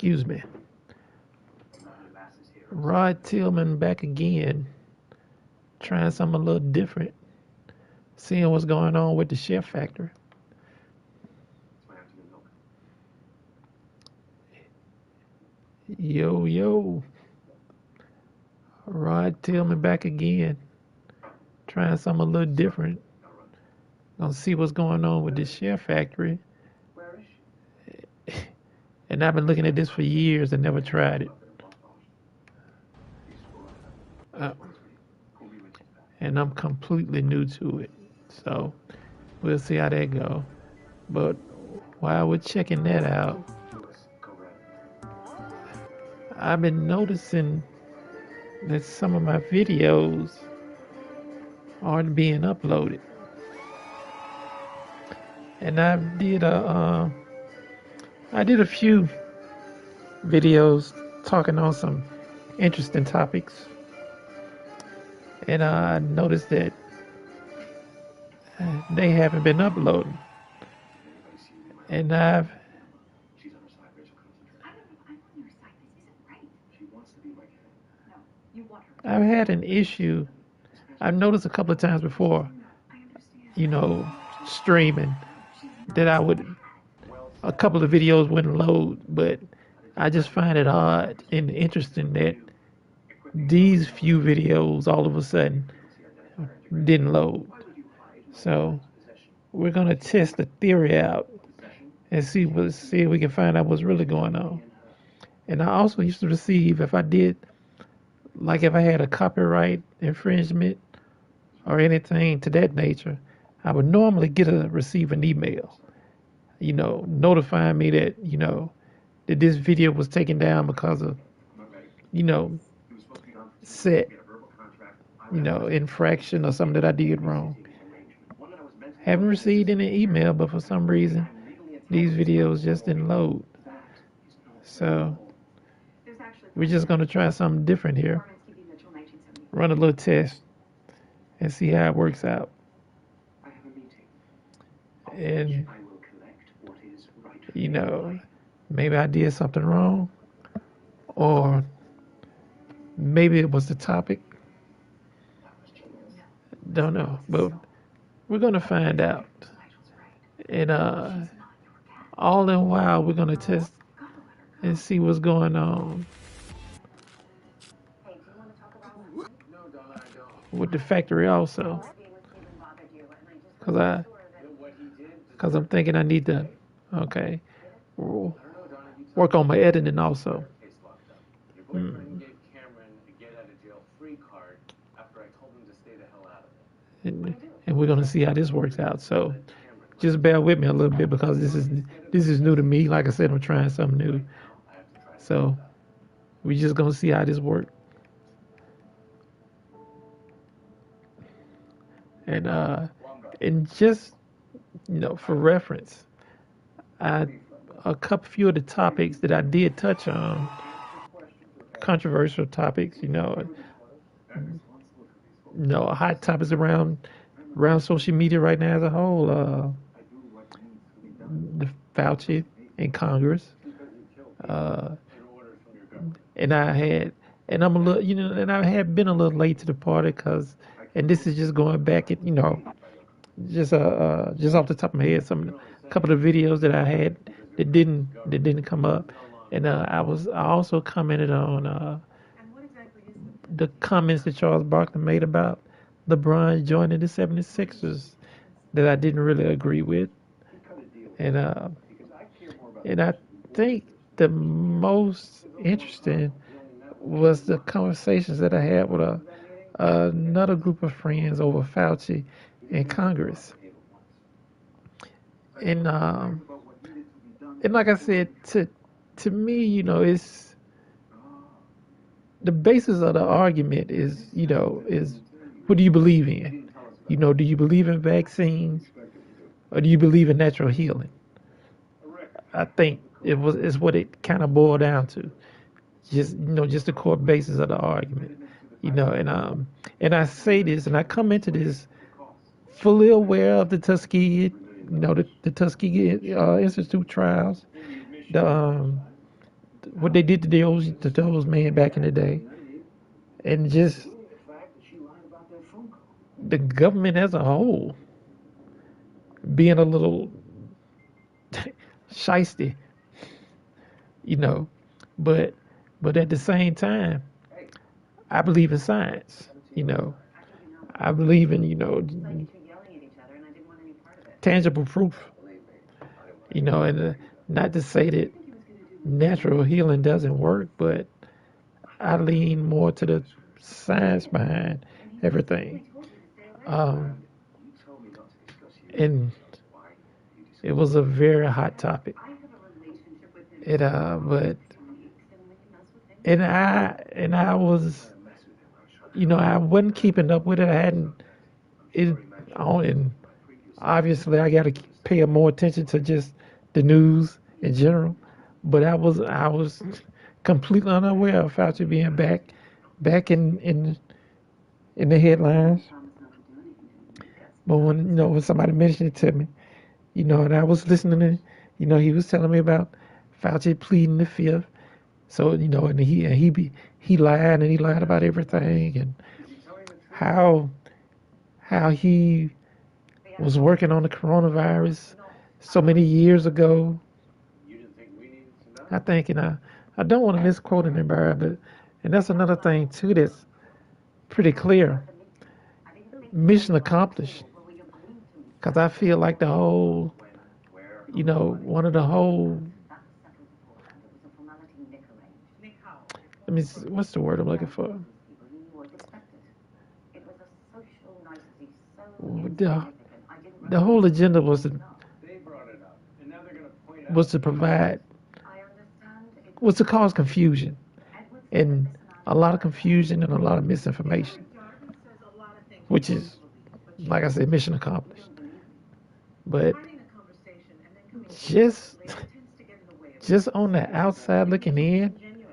Excuse me. Rod Tillman back again, trying something a little different, seeing what's going on with the Chef Factory. Yo, yo. Rod Tillman back again, trying something a little different. Gonna see what's going on with the Chef Factory. And I've been looking at this for years and never tried it. Uh, and I'm completely new to it. So we'll see how that go. But while we're checking that out, I've been noticing that some of my videos aren't being uploaded. And I did a few videos talking on some interesting topics, and I noticed that they haven't been uploading. And I've had an issue. I've noticed a couple of times before, streaming, that a couple of videos wouldn't load, but I just find it odd and interesting that these few videos all of a sudden didn't load. So we're gonna test the theory out and see if we can find out what's really going on. And I also used to receive, if I had a copyright infringement or anything to that nature, I would normally receive an email, notifying me that, that this video was taken down because of, set, infraction or something that I did wrong. Haven't received any email, but for some reason, these videos just didn't load. So we're just going to try something different here. Run a little test and see how it works out. And, maybe I did something wrong, or maybe it was the topic. Don't know, but we're going to find out. And all in a while, we're going to test and see what's going on with the factory also. Because I'm thinking I need to, work on my editing also. And we're going to see how this works out. So just bear with me a little bit, because this is new to me. Like I said, I'm trying something new. So we're just going to see how this works. And just, for reference, a few of the topics that I did touch on, controversial topics, hot topics around social media right now as a whole, the Fauci in Congress, and I'm a little, and I had been a little late to the party and this is just going back at, just off the top of my head, a couple of videos that I had that didn't come up, and I also commented on the comments that Charles Barkley made about LeBron joining the 76ers that I didn't really agree with, and I think the most interesting was the conversations that I had with another group of friends over Fauci in Congress. And like I said, to me, it's the basis of the argument is what do you believe in? Do you believe in vaccines, or do you believe in natural healing? I think it's what it kind of boiled down to. Just the core basis of the argument. And I say this, and I come into this fully aware of the Tuskegee, the Tuskegee Institute trials, the what they did to those men back in the day, and just the government as a whole being a little shisty, you know. But at the same time, I believe in science, you know. I believe in, tangible proof, and not to say that natural healing doesn't work, but I lean more to the science behind everything. Um, and it was a very hot topic. But and I was, I wasn't keeping up with it. I hadn't it on, and obviously I got to pay more attention to just the news in general. But I was completely unaware of Fauci being back in the headlines. But when somebody mentioned it to me, and I was listening, to, he was telling me about Fauci pleading the fifth. So and he lied, and he lied about everything, and how he was working on the coronavirus so many years ago. I think, and I don't want to misquote anybody, but and that's another thing too that's pretty clear. Mission accomplished. Because I feel like the whole, one of the whole, what's the word I'm looking for? The, the whole agenda was to provide, was to cause confusion, and a lot of confusion and a lot of misinformation, which is, like I said, mission accomplished. But just just on the outside looking in,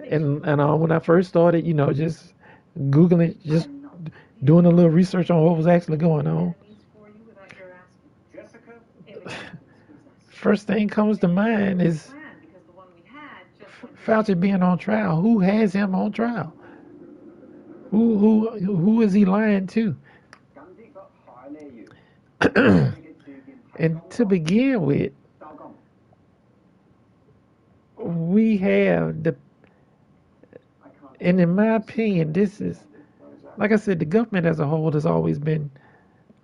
and when I first started, just googling, just doing a little research on what was actually going on. First thing comes to mind is Fauci being on trial. Who has him on trial? Who is he lying to? And to begin with, we have and in my opinion, this is, like I said, the government as a whole has always been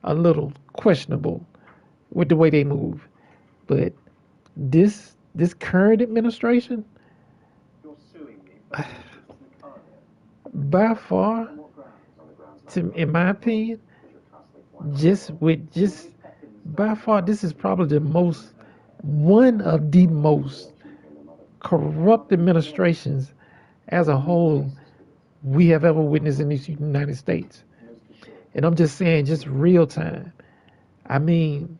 a little questionable with the way they move. But this current administration, by far, in my opinion, by far, this is probably one of the most corrupt administrations as a whole we have ever witnessed in the United States. And I'm just saying, just real time. I mean,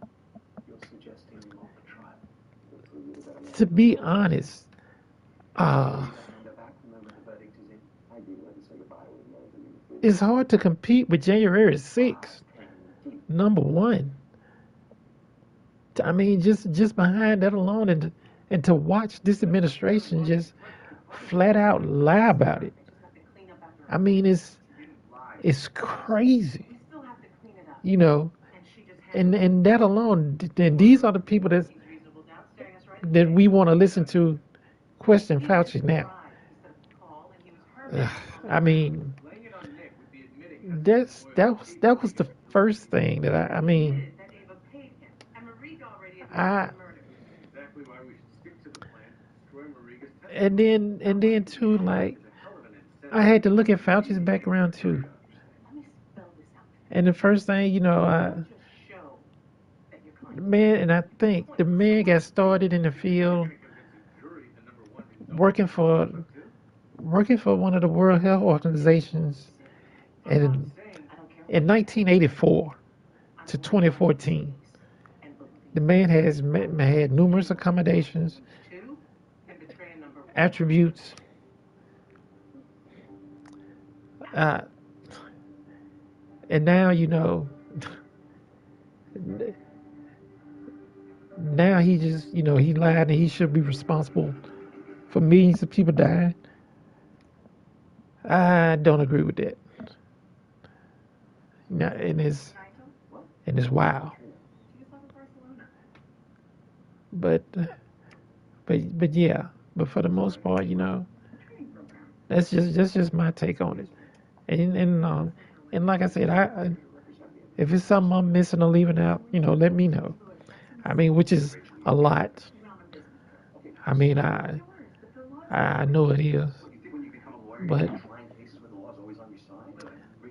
to be honest, it's hard to compete with January 6th, number one. I mean, just behind that alone, and to watch this administration just flat out lie about it. I mean, it's crazy, and that alone, and these are the people that we want to listen to question Fauci now. I mean, that was the first thing that I mean, I and then too, like, I had to look at Fauci's background too. And the first thing, the man, and I think the man got started in the field working for one of the World Health Organizations in 1984 to 2014. The man has had numerous accommodations, attributes, and now now he just he lied, and he should be responsible for millions of people dying. I don't agree with that. No, and it's wild. But but yeah. But for the most part, that's just my take on it. And like I said, if it's something I'm missing or leaving out, let me know. I mean, which is a lot. I mean, I know it is, but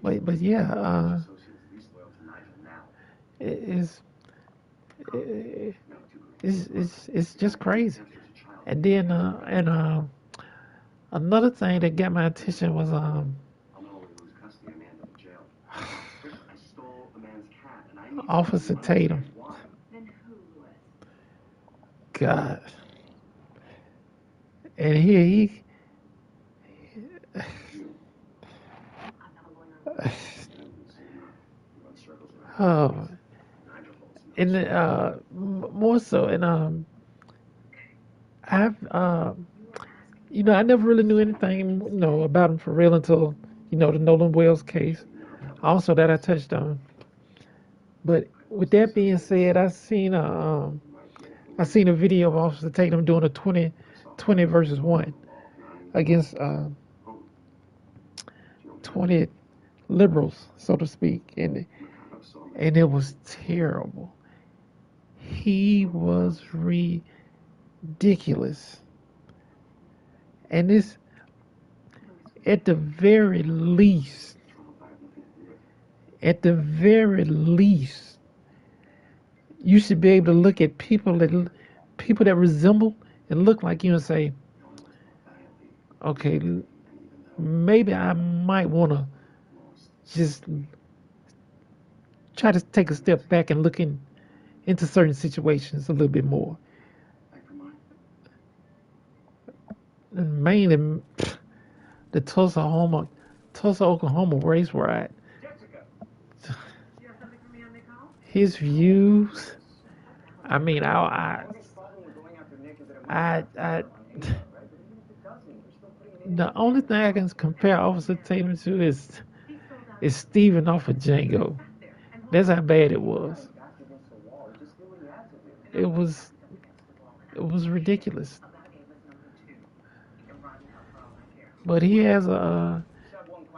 but yeah, it's it's just crazy. And then another thing that got my attention was Officer Tatum. God, and he oh, and more so, and I've I never really knew anything about him for real until the Nolan Wells case. Also, that I touched on. But with that being said, I seen a video of Officer Tatum doing a 20 versus one against 20 liberals, so to speak, and it was terrible. He was ridiculous, and this, at the very least, at the very least, you should be able to look at people that resemble and look like you and say, okay, maybe I might want to just try to take a step back and look into certain situations a little bit more. And mainly the Tulsa, Oklahoma race riot. His views. I mean, I the only thing I can compare Officer Tatum to is Steven off of Django. That's how bad it was. It was it was ridiculous. But he has that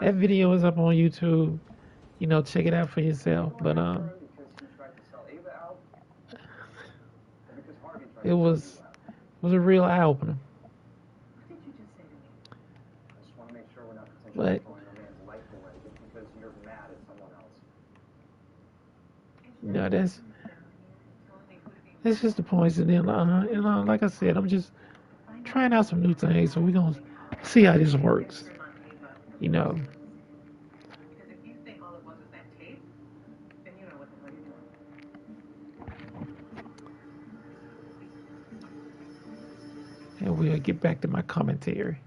video is up on YouTube. Check it out for yourself. But it was a real eye opener. But that's just the points. And then like I said, I'm just trying out some new things. So we're gonna see how this works. You know, and we'll get back to my commentary.